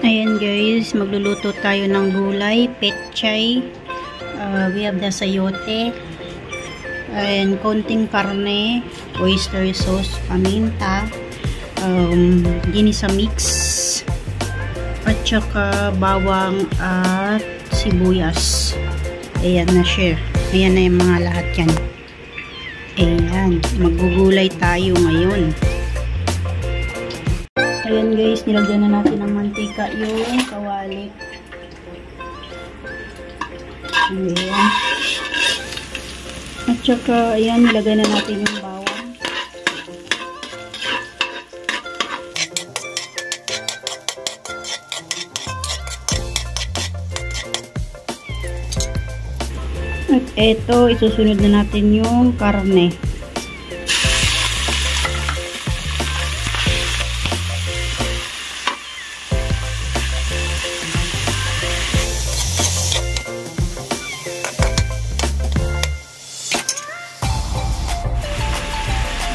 Ayan guys, magluluto tayo ng gulay, pechay. We have the sayote. And konting karne, oyster sauce, paminta, ginisa mix, at saka bawang at sibuyas. Ayan na siya. Ayan na yung mga lahat yan. Ayan, maggugulay tayo ngayon. Ayan guys, nilagyan na natin ng mantika yung kawali. Ayan. At saka, ayan, nilagay na natin yung bawang. At eto, isusunod na natin yung karne.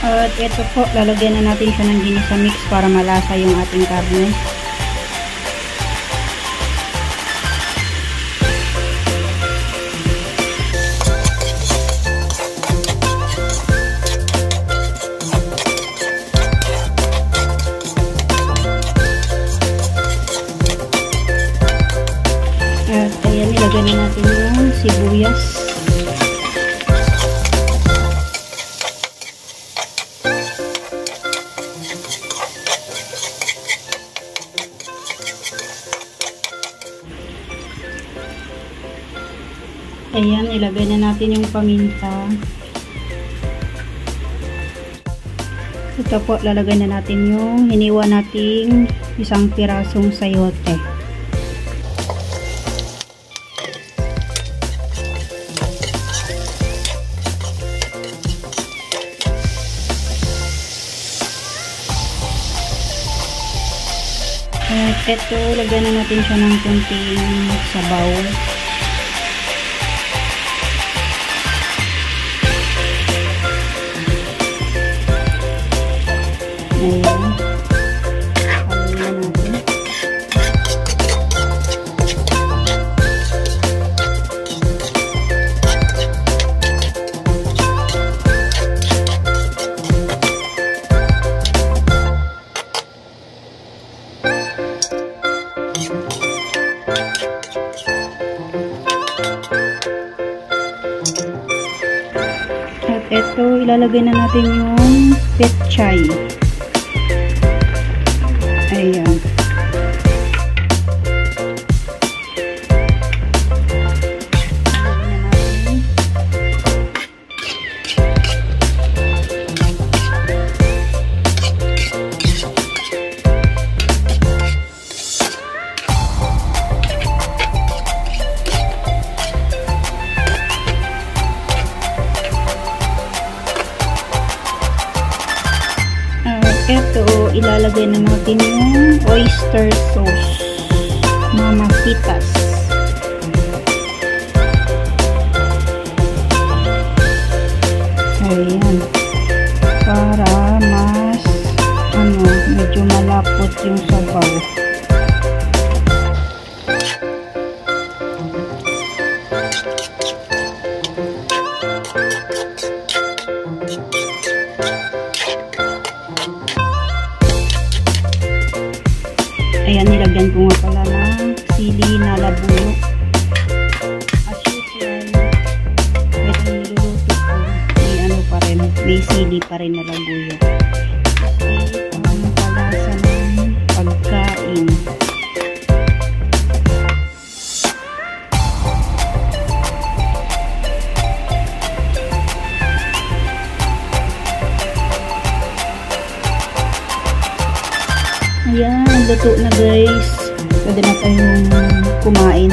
At ito po, lalagyan na natin siya ng ginisa mix para malasa yung ating karne. At ayan, ilagyan na natin yung sibuyas. Ayan, ilagay na natin yung paminta. Ito po, lalagay na natin yung hiniwa nating isang pirasong sayote. At ito, lagyan na natin siya ng kunting sabaw. Ayan. Haluin na natin. At ito, ilalagay na natin yung pechay. Ayan. Ito, ilalagay na natin yung oyster sauce, Mamacitas. Ayan, para mas medyo malapot yung sabaw. Ayan, nilagyan ko nga pala ng sili na labuyo. As usual, kahit ang niluluto ko, may sili pa rin na labuyo. Kasi ang palasa ng pagkain. Ayan, luto na guys. Pwede na tayong kumain.